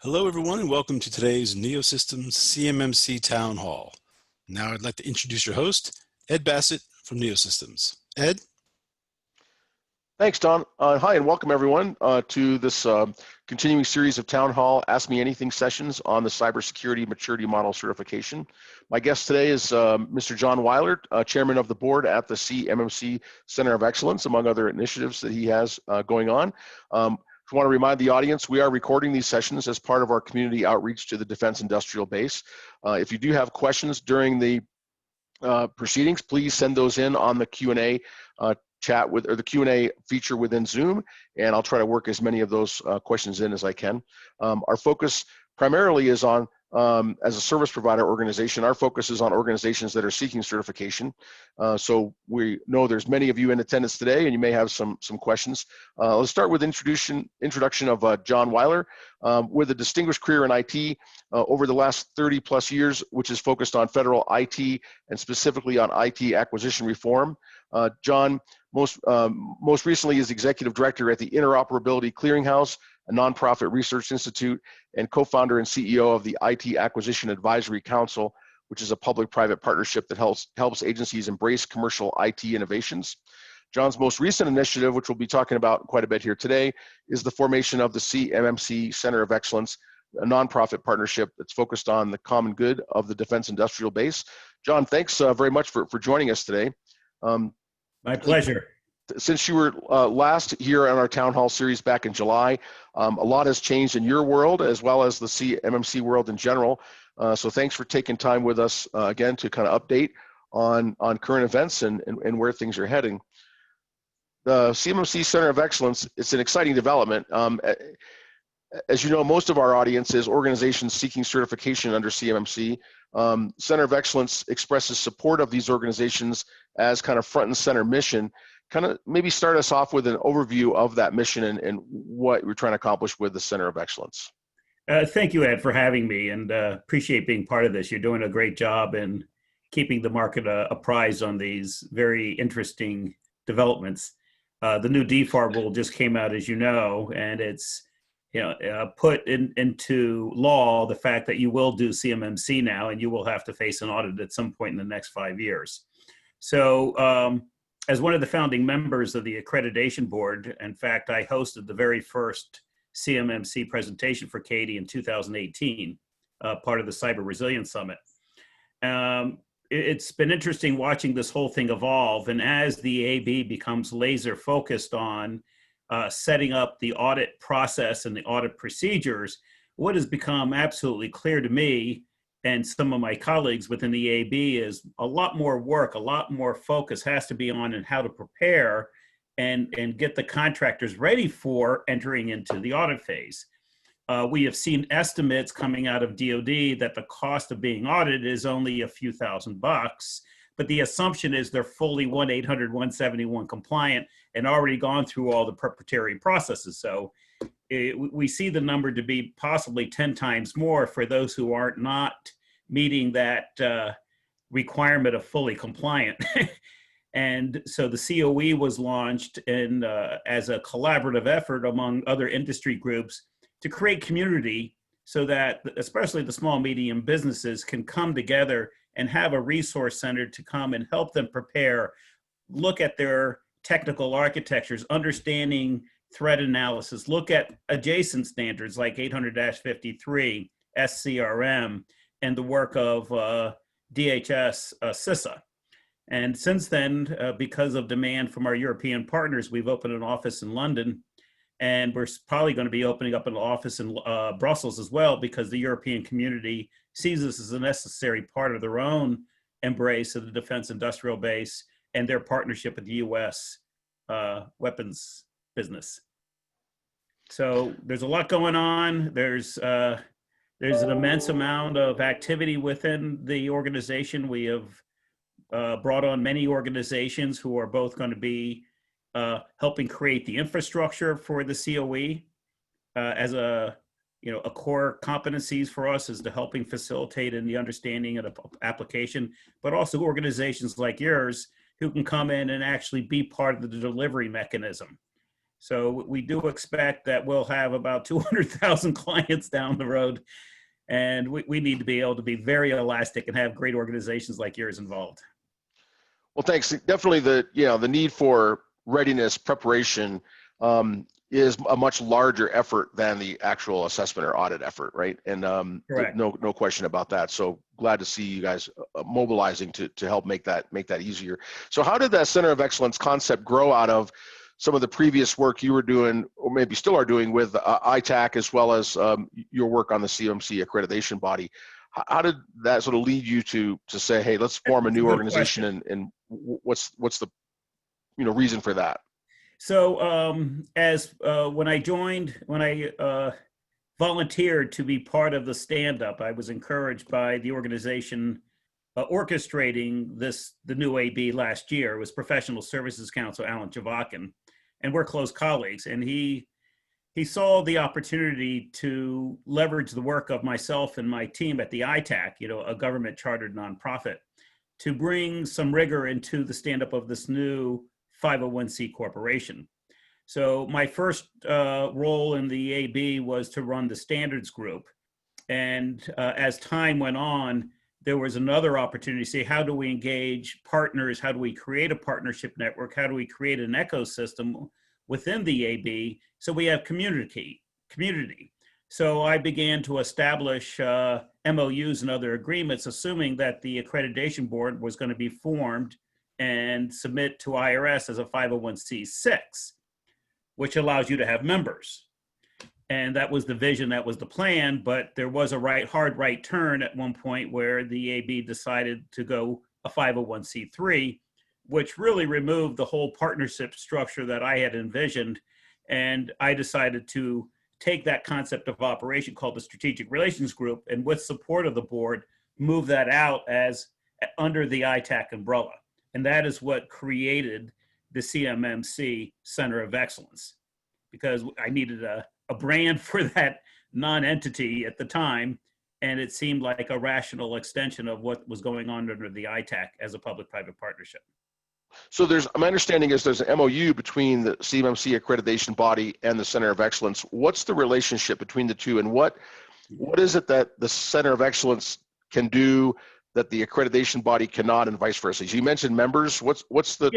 Hello, everyone, and welcome to today's NeoSystems CMMC Town Hall. Now I'd like to introduce your host, Ed Bassett from NeoSystems. Ed? Thanks, Don. Hi, and welcome everyone to this continuing series of Town Hall Ask Me Anything sessions on the Cybersecurity Maturity Model Certification. My guest today is Mr. John Weiler, Chairman of the Board at the CMMC Center of Excellence, among other initiatives that he has going on. I want to remind the audience, we are recording these sessions as part of our community outreach to the Defense Industrial Base. If you do have questions during the proceedings, please send those in on the Q&A chat or the Q&A feature within Zoom, and I'll try to work as many of those questions in as I can. Our focus primarily is on, as a service provider organization, our focus is on organizations that are seeking certification. So we know there's many of you in attendance today, and you may have some questions. Let's start with introduction of John Weiler, with a distinguished career in IT over the last 30 plus years, which is focused on federal IT and specifically on IT acquisition reform. John most recently is executive director at the Interoperability Clearinghouse, a nonprofit research institute, and co-founder and CEO of the IT Acquisition Advisory Council, which is a public-private partnership that helps agencies embrace commercial IT innovations. John's most recent initiative, which we'll be talking about quite a bit here today, is the formation of the CMMC Center of Excellence, a nonprofit partnership that's focused on the common good of the defense industrial base. John, thanks very much for joining us today. My pleasure. Since you were last here on our Town Hall series back in July, a lot has changed in your world as well as the CMMC world in general. So thanks for taking time with us again to kind of update on current events and where things are heading. The CMMC Center of Excellence, it's an exciting development. As you know, most of our audience is organizations seeking certification under CMMC. Center of Excellence expresses support of these organizations as kind of front and center mission. Kind of maybe start us off with an overview of that mission and what we're trying to accomplish with the Center of Excellence. Thank you, Ed, for having me, and appreciate being part of this. You're doing a great job in keeping the market apprised on these very interesting developments. The new DFAR rule just came out, as you know, and it's put into law the fact that you will do CMMC now, and you will have to face an audit at some point in the next 5 years. So as one of the founding members of the Accreditation Board, in fact, I hosted the very first CMMC presentation for CADI in 2018, part of the Cyber Resilience Summit. It's been interesting watching this whole thing evolve, and as the AB becomes laser focused on setting up the audit process and the audit procedures, what has become absolutely clear to me and some of my colleagues within the AB is a lot more work, a lot more focus has to be on how to prepare and get the contractors ready for entering into the audit phase. We have seen estimates coming out of DoD that the cost of being audited is only a few $1,000s, but the assumption is they're fully 1-800-171 compliant and already gone through all the preparatory processes. So we see the number to be possibly 10 times more for those who are not meeting that requirement of fully compliant. And so the COE was launched as a collaborative effort among other industry groups to create community so that especially the small, medium businesses can come together and have a resource center to come and help them prepare, look at their technical architectures, understanding threat analysis, look at adjacent standards like 800-53, SCRM, and the work of DHS CISA. And since then, because of demand from our European partners, we've opened an office in London, and we're probably going to be opening up an office in Brussels as well, because the European community sees this as a necessary part of their own embrace of the defense industrial base and their partnership with the U.S. weapons business. So there's a lot going on. There's an immense amount of activity within the organization. We have brought on many organizations who are both going to be helping create the infrastructure for the COE as a core competencies for us is to helping facilitate in the understanding of the application, but also organizations like yours who can come in and actually be part of the delivery mechanism. So we do expect that we'll have about 200,000 clients down the road, and we need to be able to be very elastic and have great organizations like yours involved. Well, thanks. Definitely the need for readiness preparation is a much larger effort than the actual assessment or audit effort, right? And Correct. no question about that. So glad to see you guys mobilizing to help make that easier. So how did that Center of Excellence concept grow out of some of the previous work you were doing, or maybe still are doing, with ITAC, as well as your work on the CMMC accreditation body? How did that sort of lead you to say, hey, let's form a new organization, and what's the reason for that? So when I volunteered to be part of the stand-up, I was encouraged by the organization orchestrating the new AB last year. It was Professional Services Council, Alan Javakin, and we're close colleagues. And he saw the opportunity to leverage the work of myself and my team at the ITAC, a government chartered nonprofit, to bring some rigor into the stand-up of this new 501c corporation. So my first role in the AB was to run the standards group. And as time went on, there was another opportunity to say, how do we engage partners? How do we create a partnership network? How do we create an ecosystem within the AB so we have community? So I began to establish MOUs and other agreements, assuming that the accreditation board was going to be formed and submit to IRS as a 501c6, which allows you to have members. And that was the vision, that was the plan, but there was a hard right turn at one point where the AB decided to go a 501c3, which really removed the whole partnership structure that I had envisioned. And I decided to take that concept of operation called the Strategic Relations Group, and with support of the board, move that out as under the ITAC umbrella. And that is what created the CMMC Center of Excellence, because I needed a brand for that non-entity at the time, and it seemed like a rational extension of what was going on under the ITAC as a public-private partnership. So my understanding is there's an MOU between the CMMC accreditation body and the Center of Excellence. What's the relationship between the two, and what is it that the Center of Excellence can do that the accreditation body cannot, and vice versa? You mentioned members. What's the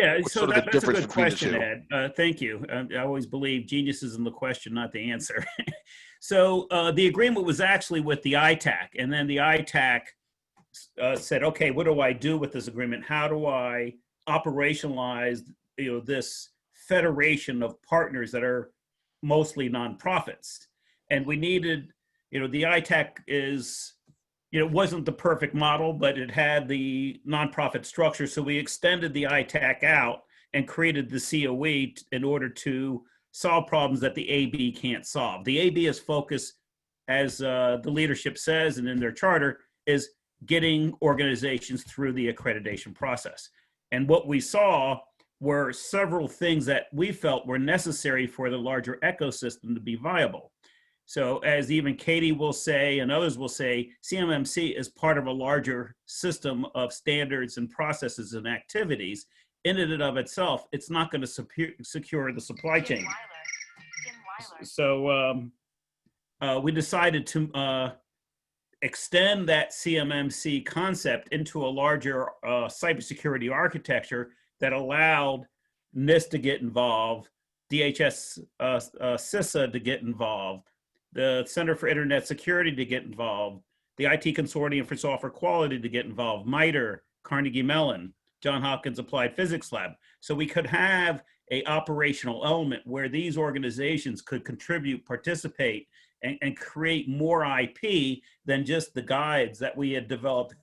difference between the two? Ed. Thank you. I always believe genius is in the question, not the answer. So the agreement was actually with the ITAC, and then the ITAC said, okay, what do I do with this agreement? How do I operationalize this federation of partners that are mostly nonprofits? And we needed, the ITAC is, it wasn't the perfect model, but it had the nonprofit structure. So we extended the ITAC out and created the COE in order to solve problems that the AB can't solve. The AB is focused, as the leadership says, and in their charter, is getting organizations through the accreditation process. And what we saw were several things that we felt were necessary for the larger ecosystem to be viable. So as even Katie will say, and others will say, CMMC is part of a larger system of standards and processes and activities. In and of itself, it's not going to secure the supply chain. So we decided to extend that CMMC concept into a larger cybersecurity architecture that allowed NIST to get involved, DHS CISA to get involved, the Center for Internet Security to get involved, the IT Consortium for Software Quality to get involved, MITRE, Carnegie Mellon, Johns Hopkins Applied Physics Lab. So we could have an operational element where these organizations could contribute, participate, and create more IP than just the guides that we had developed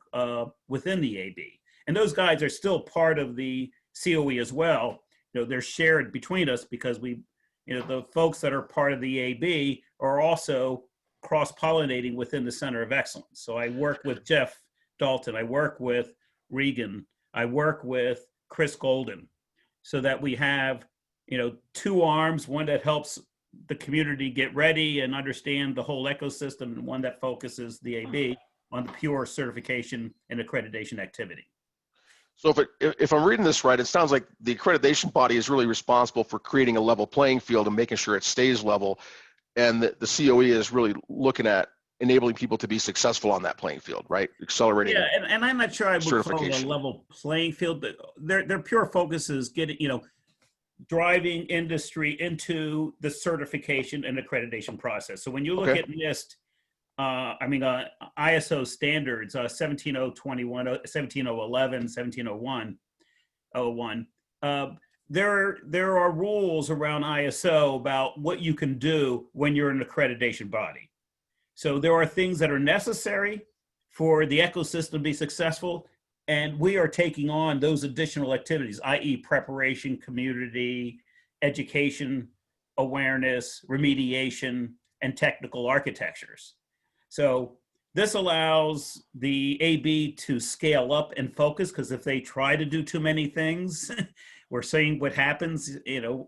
within the AB. And those guides are still part of the COE as well. They're shared between us because the folks that are part of the AB are also cross-pollinating within the Center of Excellence. So I work with Jeff Dalton, I work with Regan, I work with Chris Golden, so that we have, two arms, one that helps the community get ready and understand the whole ecosystem, and one that focuses the AB on the pure certification and accreditation activity. So if I'm reading this right, it sounds like the accreditation body is really responsible for creating a level playing field and making sure it stays level, and the COE is really looking at enabling people to be successful on that playing field, right? Accelerating. Yeah, and I'm not sure I would call it a certification. level playing field, but their pure focus is getting, driving industry into the certification and accreditation process. So when you look Okay. at NIST, ISO standards, 17021, 17011, 17001, there are rules around ISO about what you can do when you're an accreditation body. So there are things that are necessary for the ecosystem to be successful, and we are taking on those additional activities, i.e. preparation, community, education, awareness, remediation, and technical architectures. So this allows the AB to scale up and focus, because if they try to do too many things, we're seeing what happens. There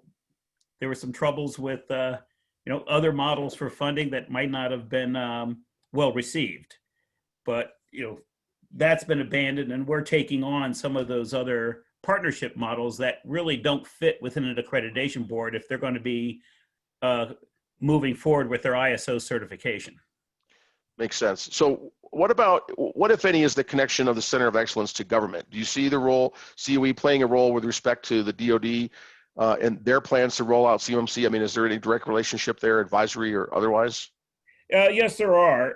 were some troubles with other models for funding that might not have been well received. But that's been abandoned, and we're taking on some of those other partnership models that really don't fit within an accreditation board if they're going to be moving forward with their ISO certification. Makes sense. So what if any is the connection of the Center of Excellence to government? Do you see the role, COE playing a role with respect to the DoD and their plans to roll out CMMC? I mean, is there any direct relationship there, advisory or otherwise? Yes, there are.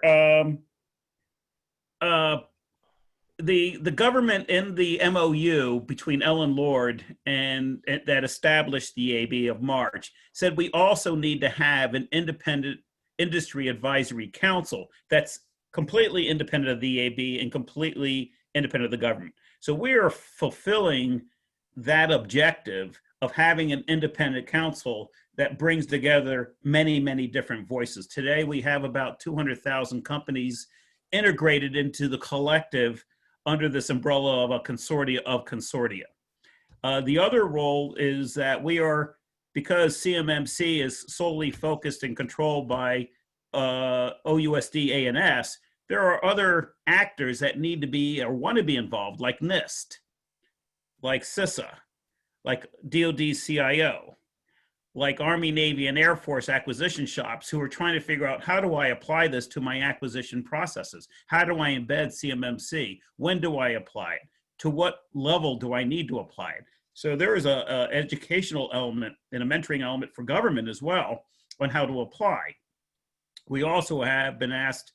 The government in the MOU between Ellen Lord and that established the AB of March said we also need to have an independent industry advisory council that's completely independent of the AB and completely independent of the government. So we are fulfilling that objective of having an independent council that brings together many, many different voices. Today, we have about 200,000 companies integrated into the collective under this umbrella of a consortia of consortia. The other role is that we are, because CMMC is solely focused and controlled by OUSD ANS, there are other actors that need to be or want to be involved, like NIST, like CISA, like DoD CIO, like Army, Navy, and Air Force acquisition shops who are trying to figure out, how do I apply this to my acquisition processes? How do I embed CMMC? When do I apply it? To what level do I need to apply it? So there is a educational element and a mentoring element for government as well on how to apply. We also have been asked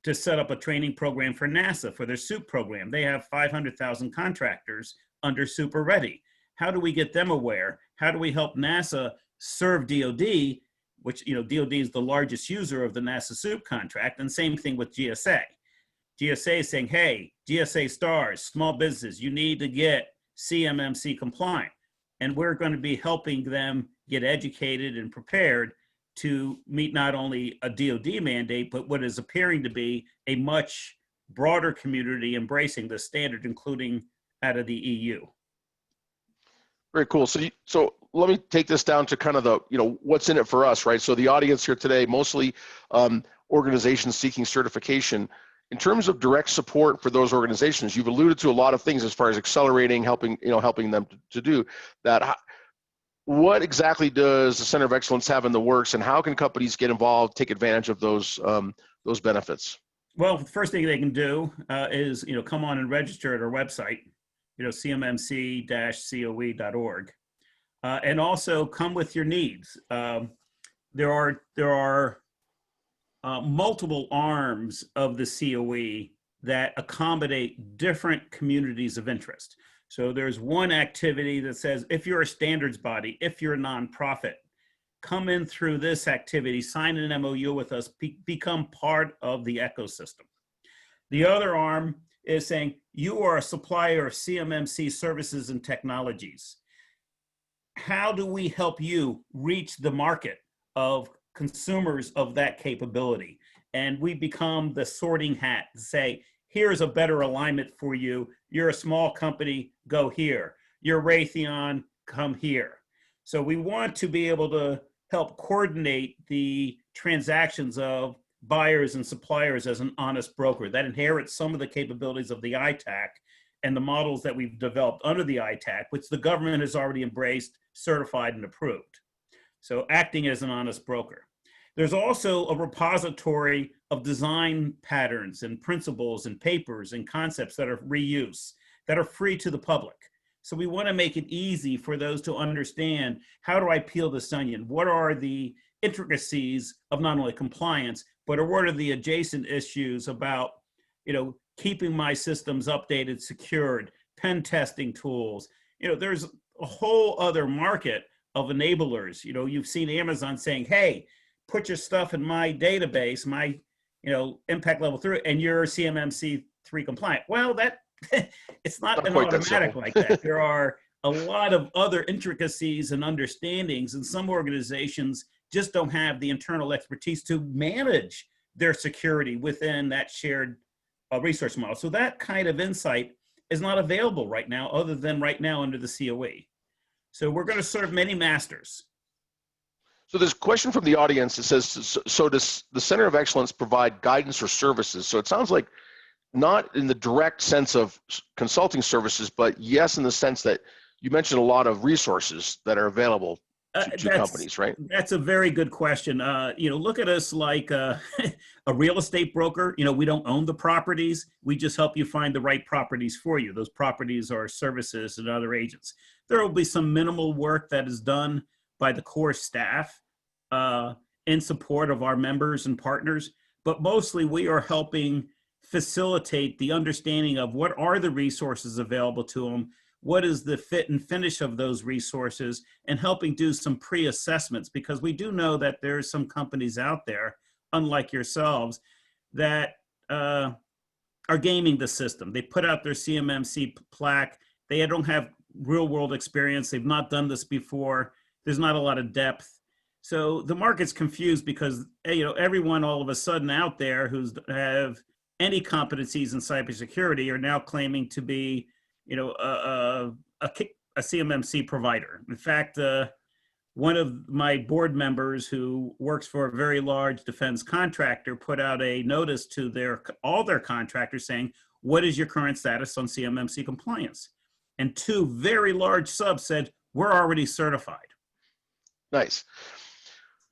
to set up a training program for NASA for their SOUP program. They have 500,000 contractors under Super Ready. How do we get them aware? How do we help NASA serve DoD, which, DoD is the largest user of the NASA SOUP contract, and same thing with GSA. GSA is saying, hey, GSA stars, small business, you need to get CMMC compliant. And we're going to be helping them get educated and prepared to meet not only a DoD mandate, but what is appearing to be a much broader community embracing the standard, including out of the EU. Very cool. So let me take this down to kind of the, what's in it for us, right? So the audience here today, mostly organizations seeking certification. In terms of direct support for those organizations, you've alluded to a lot of things as far as accelerating, helping them to do that. What exactly does the Center of Excellence have in the works, and how can companies get involved, take advantage of those benefits? Well, the first thing they can do is, come on and register at our website, CMMC-COE.org, and also come with your needs. There are multiple arms of the COE that accommodate different communities of interest. So there's one activity that says, if you're a standards body, if you're a nonprofit, come in through this activity, sign an MOU with us, become part of the ecosystem. The other arm is saying, you are a supplier of CMMC services and technologies. How do we help you reach the market of consumers of that capability? And we become the sorting hat to say, here's a better alignment for you. You're a small company, go here. You're Raytheon, come here. So we want to be able to help coordinate the transactions of buyers and suppliers as an honest broker that inherits some of the capabilities of the ITAC and the models that we've developed under the ITAC, which the government has already embraced, certified, and approved. So acting as an honest broker. There's also a repository of design patterns and principles and papers and concepts that are reuse, that are free to the public. So we want to make it easy for those to understand, how do I peel this onion? What are the intricacies of not only compliance, but what are the adjacent issues about, keeping my systems updated, secured, pen testing tools. There's a whole other market of enablers. You've seen Amazon saying, hey, put your stuff in my database, my, impact level 3, and you're CMMC 3 compliant. Well, that it's not an automatic like that. There are a lot of other intricacies and understandings, and some organizations just don't have the internal expertise to manage their security within that shared resource model. So that kind of insight is not available right now, other than right now under the COE. So we're going to serve many masters. So there's a question from the audience that says, so does the Center of Excellence provide guidance or services? So it sounds like not in the direct sense of consulting services, but yes, in the sense that you mentioned a lot of resources that are available to companies, right? That's a very good question. Look at us like a real estate broker. We don't own the properties. We just help you find the right properties for you. Those properties are services and other agents. There will be some minimal work that is done by the core staff in support of our members and partners, but mostly we are helping facilitate the understanding of what are the resources available to them, what is the fit and finish of those resources, and helping do some pre-assessments, because we do know that there's some companies out there, unlike yourselves, that are gaming the system. They put out their CMMC plaque. They don't have real world experience. They've not done this before. There's not a lot of depth. So the market's confused because everyone all of a sudden out there who's have any competencies in cybersecurity are now claiming to be a CMMC provider. In fact, one of my board members who works for a very large defense contractor put out a notice to all their contractors saying, what is your current status on CMMC compliance? And 2 very large subs said, we're already certified. Nice.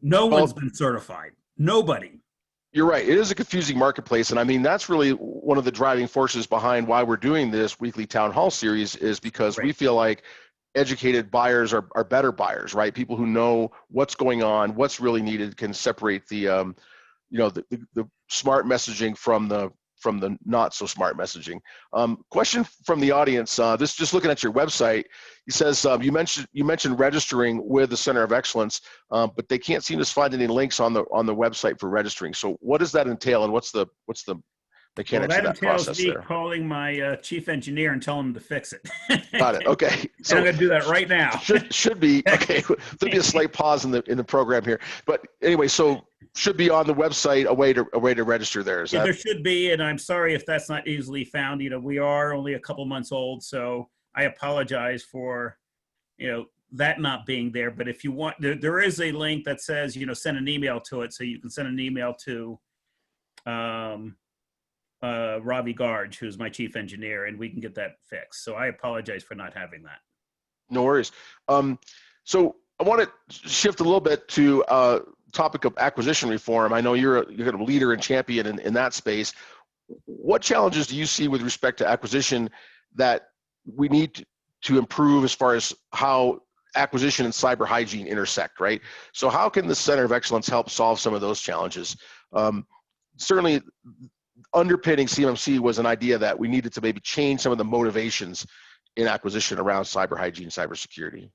No one's been certified. Nobody. You're right. It is a confusing marketplace. And I mean, that's really one of the driving forces behind why we're doing this weekly town hall series, is because we feel like educated buyers are better buyers, right? People who know what's going on, what's really needed, can separate the smart messaging from the not so smart messaging. Question from the audience, this just looking at your website, he says, you mentioned registering with the Center of Excellence, but they can't seem to find any links on the website for registering. So what does that entail, and what's the mechanics of that process there? That entails me calling my chief engineer and telling him to fix it. Got it. Okay. So I'm going to do that right now. Should be okay. There'll be a slight pause in the program here, but anyway, so should be on the website a way to register there. There should be, and I'm sorry if that's not easily found. We are only a couple months old, so I apologize for that not being there. But if you want, there is a link that says send an email to it, so you can send an email to Ravi Garg, who's my chief engineer, and we can get that fixed. So I apologize for not having that. No worries. So I want to shift a little bit to topic of acquisition reform. I know you're a leader and champion in that space. What challenges do you see with respect to acquisition that we need to improve as far as how acquisition and cyber hygiene intersect, right? So how can the Center of Excellence help solve some of those challenges? Certainly underpinning CMMC was an idea that we needed to maybe change some of the motivations in acquisition around cyber hygiene, cybersecurity.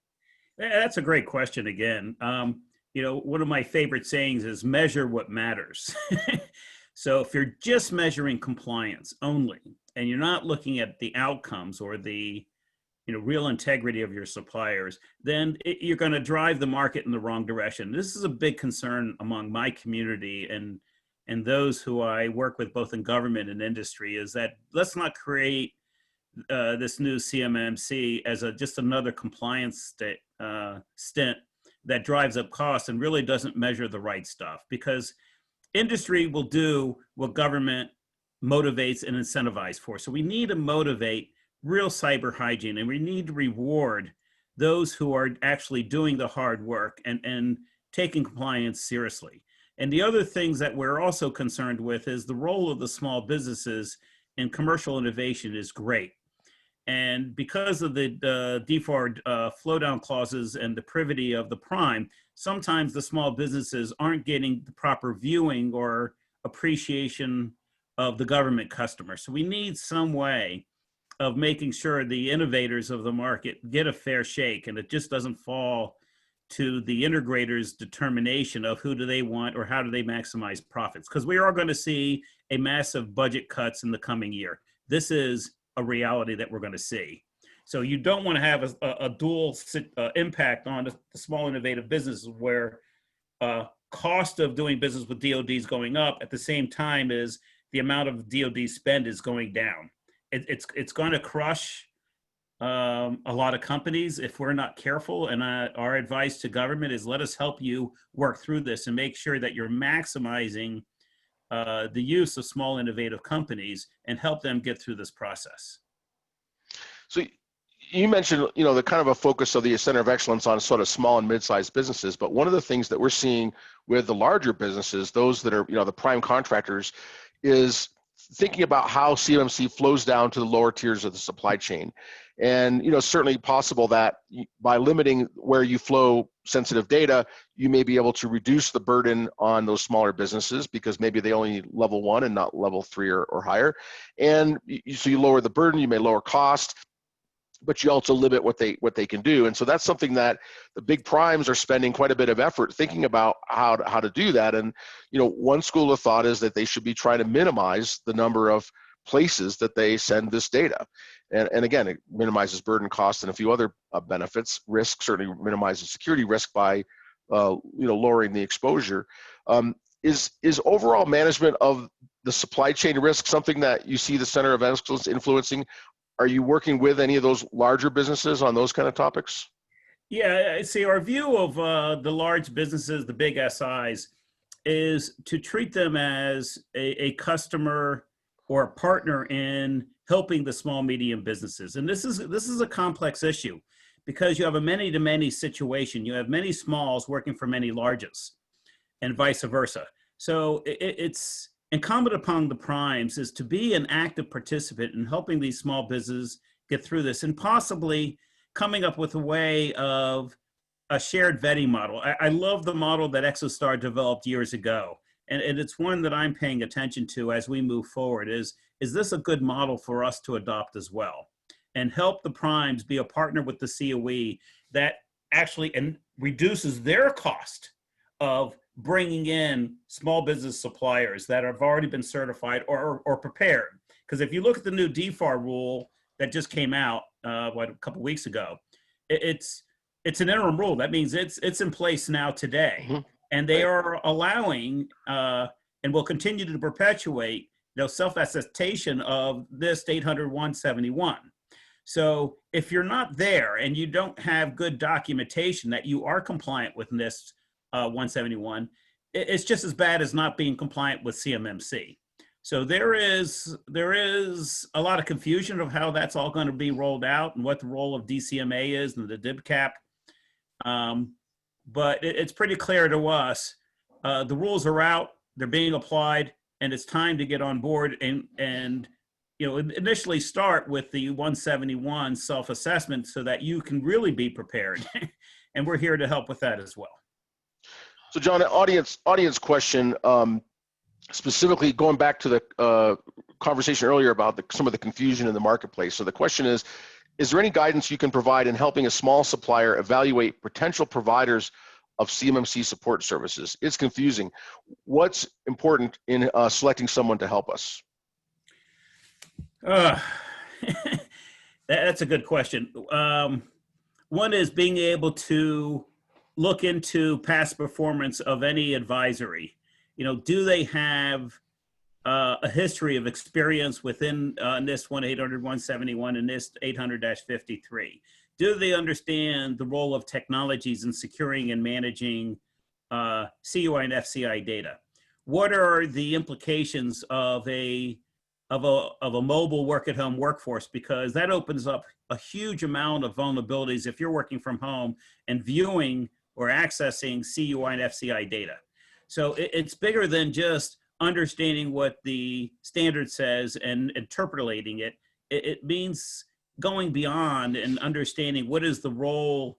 That's a great question again. One of my favorite sayings is measure what matters. So if you're just measuring compliance only, and you're not looking at the outcomes or the real integrity of your suppliers, then you're going to drive the market in the wrong direction. This is a big concern among my community and those who I work with both in government and industry, is that let's not create this new CMMC as just another compliance stint that drives up costs and really doesn't measure the right stuff, because industry will do what government motivates and incentivizes for. So we need to motivate real cyber hygiene, and we need to reward those who are actually doing the hard work and taking compliance seriously. And the other things that we're also concerned with is the role of the small businesses in commercial innovation is great. And because of the DFAR flow down clauses and the privity of the prime, sometimes the small businesses aren't getting the proper viewing or appreciation of the government customer. So we need some way of making sure the innovators of the market get a fair shake, and it just doesn't fall to the integrators' determination of who do they want or how do they maximize profits. Because we are going to see a massive budget cuts in the coming year. This is a reality that we're going to see. So you don't want to have a dual impact on the small innovative businesses where cost of doing business with DoD is going up at the same time as the amount of DoD spend is going down. It's going to crush a lot of companies if we're not careful. And our advice to government is let us help you work through this and make sure that you're maximizing the use of small innovative companies and help them get through this process. So you mentioned, the kind of a focus of the Center of Excellence on sort of small and mid-sized businesses, but one of the things that we're seeing with the larger businesses, those that are, the prime contractors, is thinking about how CMMC flows down to the lower tiers of the supply chain. And, certainly possible that by limiting where you flow sensitive data, you may be able to reduce the burden on those smaller businesses because maybe they only need level 1 and not level 3 or higher. And so you lower the burden, you may lower cost, but you also limit what they can do. And so that's something that the big primes are spending quite a bit of effort thinking about how to do that. And, one school of thought is that they should be trying to minimize the number of places that they send this data. And again, it minimizes burden, cost, and a few other benefits. Risk certainly minimizes security risk by lowering the exposure. Is overall management of the supply chain risk something that you see the Center of Excellence influencing? Are you working with any of those larger businesses on those kind of topics? Yeah, see, our view of the large businesses, the big SIs, is to treat them as a customer or a partner in helping the small, medium businesses. And this is a complex issue because you have a many-to-many situation. You have many smalls working for many larges and vice versa. So it's incumbent upon the primes is to be an active participant in helping these small businesses get through this and possibly coming up with a way of a shared vetting model. I love the model that ExoStar developed years ago. And it's one that I'm paying attention to as we move forward is this a good model for us to adopt as well? And help the primes be a partner with the COE that actually reduces their cost of bringing in small business suppliers that have already been certified or prepared. Because if you look at the new DFAR rule that just came out a couple weeks ago, it's an interim rule. That means it's in place now today. Mm-hmm. And they are allowing and will continue to perpetuate self-attestation of this 800-171. So if you're not there and you don't have good documentation that you are compliant with NIST 171, it's just as bad as not being compliant with CMMC. So there is a lot of confusion of how that's all going to be rolled out and what the role of DCMA is and the DIB cap. But it's pretty clear to us, the rules are out, they're being applied, and it's time to get on board and initially start with the 171 self-assessment so that you can really be prepared. And we're here to help with that as well. So John, audience question, specifically going back to the conversation earlier about some of the confusion in the marketplace. So the question is there any guidance you can provide in helping a small supplier evaluate potential providers of CMMC support services? It's confusing. What's important in selecting someone to help us? That's a good question. One is being able to look into past performance of any advisory. Do they have a history of experience within NIST 1-800-171 and NIST 800-53? Do they understand the role of technologies in securing and managing CUI and FCI data? What are the implications of a of a mobile work at home workforce, because that opens up a huge amount of vulnerabilities if you're working from home and viewing or accessing CUI and FCI data. So it's bigger than just understanding what the standard says and interpolating it. It means going beyond and understanding what is the role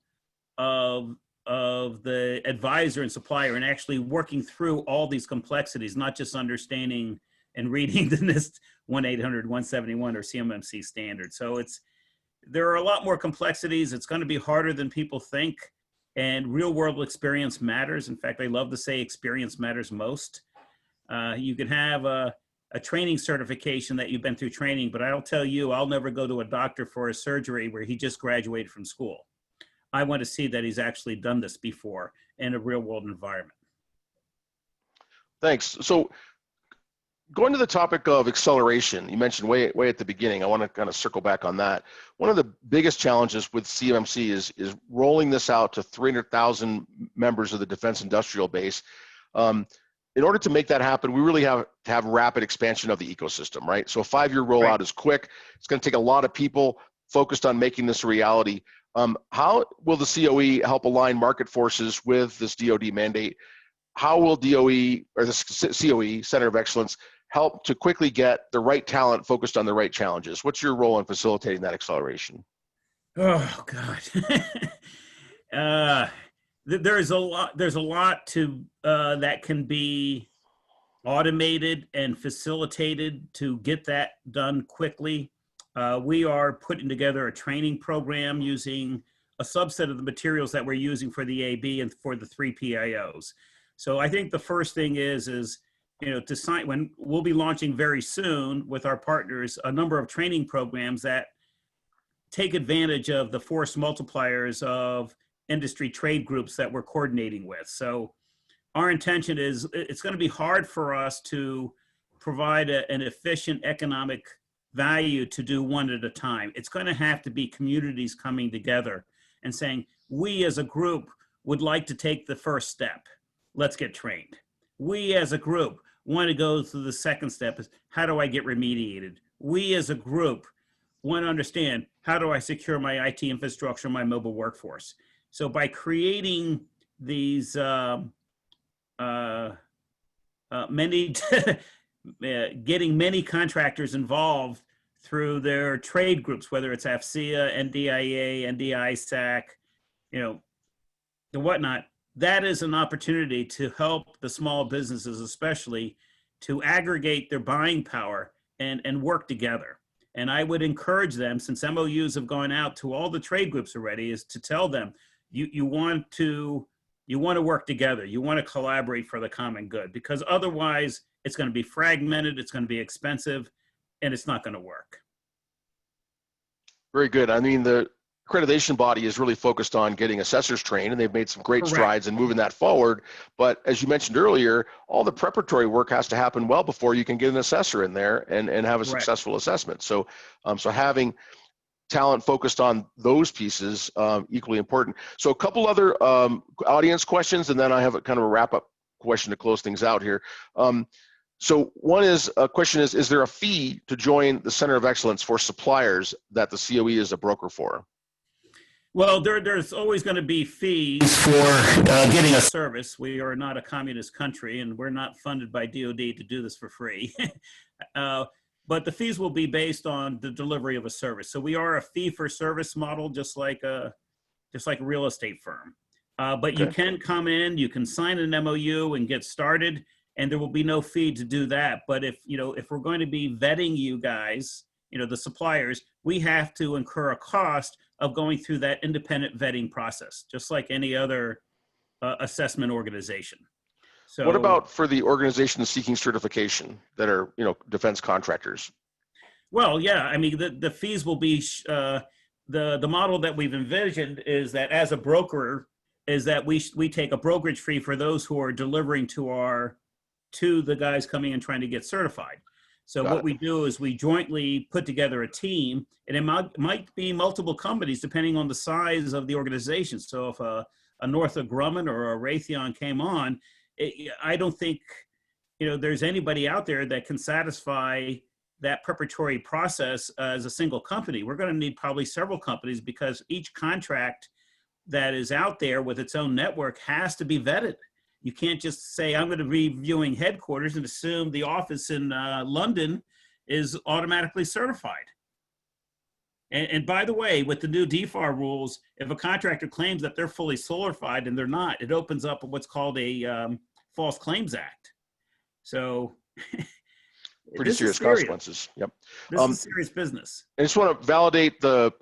of the advisor and supplier, and actually working through all these complexities, not just understanding and reading the NIST 1-800-171 or CMMC standard. So there are a lot more complexities. It's going to be harder than people think, and real world experience matters. In fact, I love to say experience matters most. You can have a training certification that you've been through training, but I'll tell you, I'll never go to a doctor for a surgery where he just graduated from school. I want to see that he's actually done this before in a real world environment. Thanks. So going to the topic of acceleration, you mentioned way at the beginning. I want to kind of circle back on that. One of the biggest challenges with CMMC is rolling this out to 300,000 members of the defense industrial base. In order to make that happen, we really have to have rapid expansion of the ecosystem, right? So a 5-year rollout is quick. It's going to take a lot of people focused on making this a reality. How will the COE help align market forces with this DoD mandate? How will DOE or the COE, Center of Excellence, help to quickly get the right talent focused on the right challenges? What's your role in facilitating that acceleration? Oh God, there's a lot to that can be automated and facilitated to get that done quickly. We are putting together a training program using a subset of the materials that we're using for the AB and for the 3 PIOs. So I think the first thing is to sign, when we'll be launching very soon with our partners, a number of training programs that take advantage of the force multipliers of industry trade groups that we're coordinating with. So our intention is, it's going to be hard for us to provide an efficient economic value to do one at a time. It's going to have to be communities coming together and saying, we as a group would like to take the first step. Let's get trained. We as a group want to go to the second step, is how do I get remediated? We as a group want to understand, how do I secure my IT infrastructure, my mobile workforce? So by creating these getting many contractors involved through their trade groups, whether it's AFCEA, NDIA, NDISAC, and whatnot, that is an opportunity to help the small businesses, especially, to aggregate their buying power and work together. And I would encourage them, since MOUs have gone out to all the trade groups already, is to tell them, you want to work together. You want to collaborate for the common good, because otherwise it's going to be fragmented, it's going to be expensive, and it's not going to work. Very good. I mean, the accreditation body is really focused on getting assessors trained, and they've made some great strides in moving that forward. But as you mentioned earlier, all the preparatory work has to happen well before you can get an assessor in there and have a successful assessment. So, so having talent focused on those pieces equally important. So a couple other audience questions, and then I have a kind of a wrap-up question to close things out here. So one question is there a fee to join the Center of Excellence for suppliers that the COE is a broker for? Well, there's always going to be fees for getting a service. We are not a communist country, and we're not funded by DoD to do this for free. But the fees will be based on the delivery of a service. So we are a fee-for-service model, just like a real estate firm. But you can come in, you can sign an MOU and get started, and there will be no fee to do that. But if we're going to be vetting you guys, the suppliers, we have to incur a cost of going through that independent vetting process, just like any other assessment organization. So what about for the organizations seeking certification that are, defense contractors? Well, yeah, I mean, the fees will be, the model that we've envisioned is that as a broker, is that we take a brokerage fee for those who are delivering to the guys coming and trying to get certified. So what we do is we jointly put together a team, and it might be multiple companies depending on the size of the organization. So if a Northrop Grumman or a Raytheon came on, I don't think there's anybody out there that can satisfy that preparatory process as a single company. We're going to need probably several companies because each contract that is out there with its own network has to be vetted. You can't just say, I'm going to be reviewing headquarters and assume the office in London is automatically certified. And by the way, with the new DFAR rules, if a contractor claims that they're fully certified and they're not, it opens up what's called a False Claims Act. So pretty serious consequences. Yep. This is serious business. I just want to validate the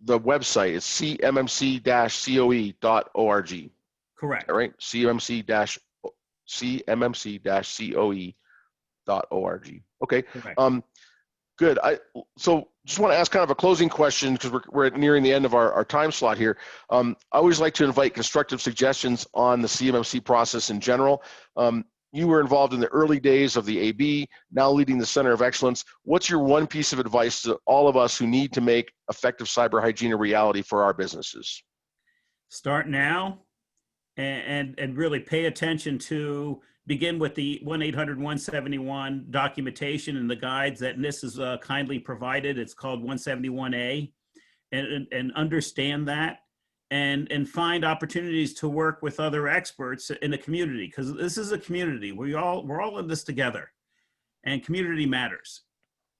website. It's CMMC-COE.org. Correct. All right. CMMC-COE.org. Okay. Correct. Good. So just want to ask kind of a closing question because we're nearing the end of our time slot here. I always like to invite constructive suggestions on the CMMC process in general. You were involved in the early days of the AB, now leading the Center of Excellence. What's your one piece of advice to all of us who need to make effective cyber hygiene a reality for our businesses? Start now and really pay attention to, begin with the 1-800-171 documentation and the guides that NIST has kindly provided. It's called 171A, and understand that. And find opportunities to work with other experts in the community, because this is a community. We're all in this together, and community matters.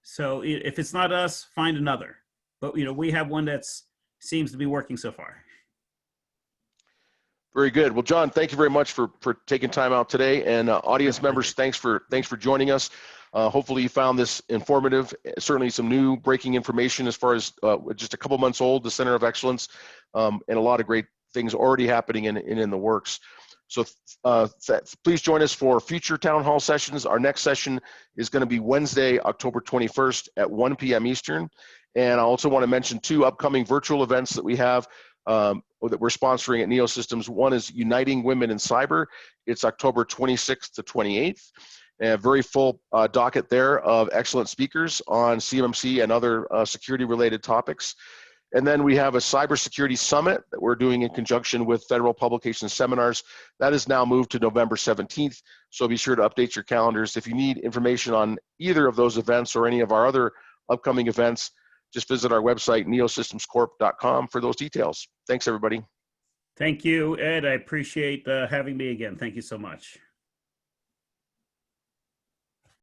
So if it's not us, find another. But we have one that's seems to be working so far. Very good. Well, John, thank you very much for taking time out today, and audience members, thanks for joining us. Hopefully you found this informative. Certainly some new breaking information as far as just a couple months old, the Center of Excellence, and a lot of great things already happening in the works. So please join us for future town hall sessions. Our next session is going to be Wednesday, October 21st at 1 p.m. Eastern. And I also want to mention 2 upcoming virtual events that we have that we're sponsoring at NeoSystems. One is Uniting Women in Cyber. It's October 26th to 28th. A very full docket there of excellent speakers on CMMC and other security-related topics. And then we have a cybersecurity summit that we're doing in conjunction with Federal Publication Seminars. That is now moved to November 17th, so be sure to update your calendars. If you need information on either of those events or any of our other upcoming events, just visit our website, neosystemscorp.com, for those details. Thanks, everybody. Thank you, Ed. I appreciate having me again. Thank you so much.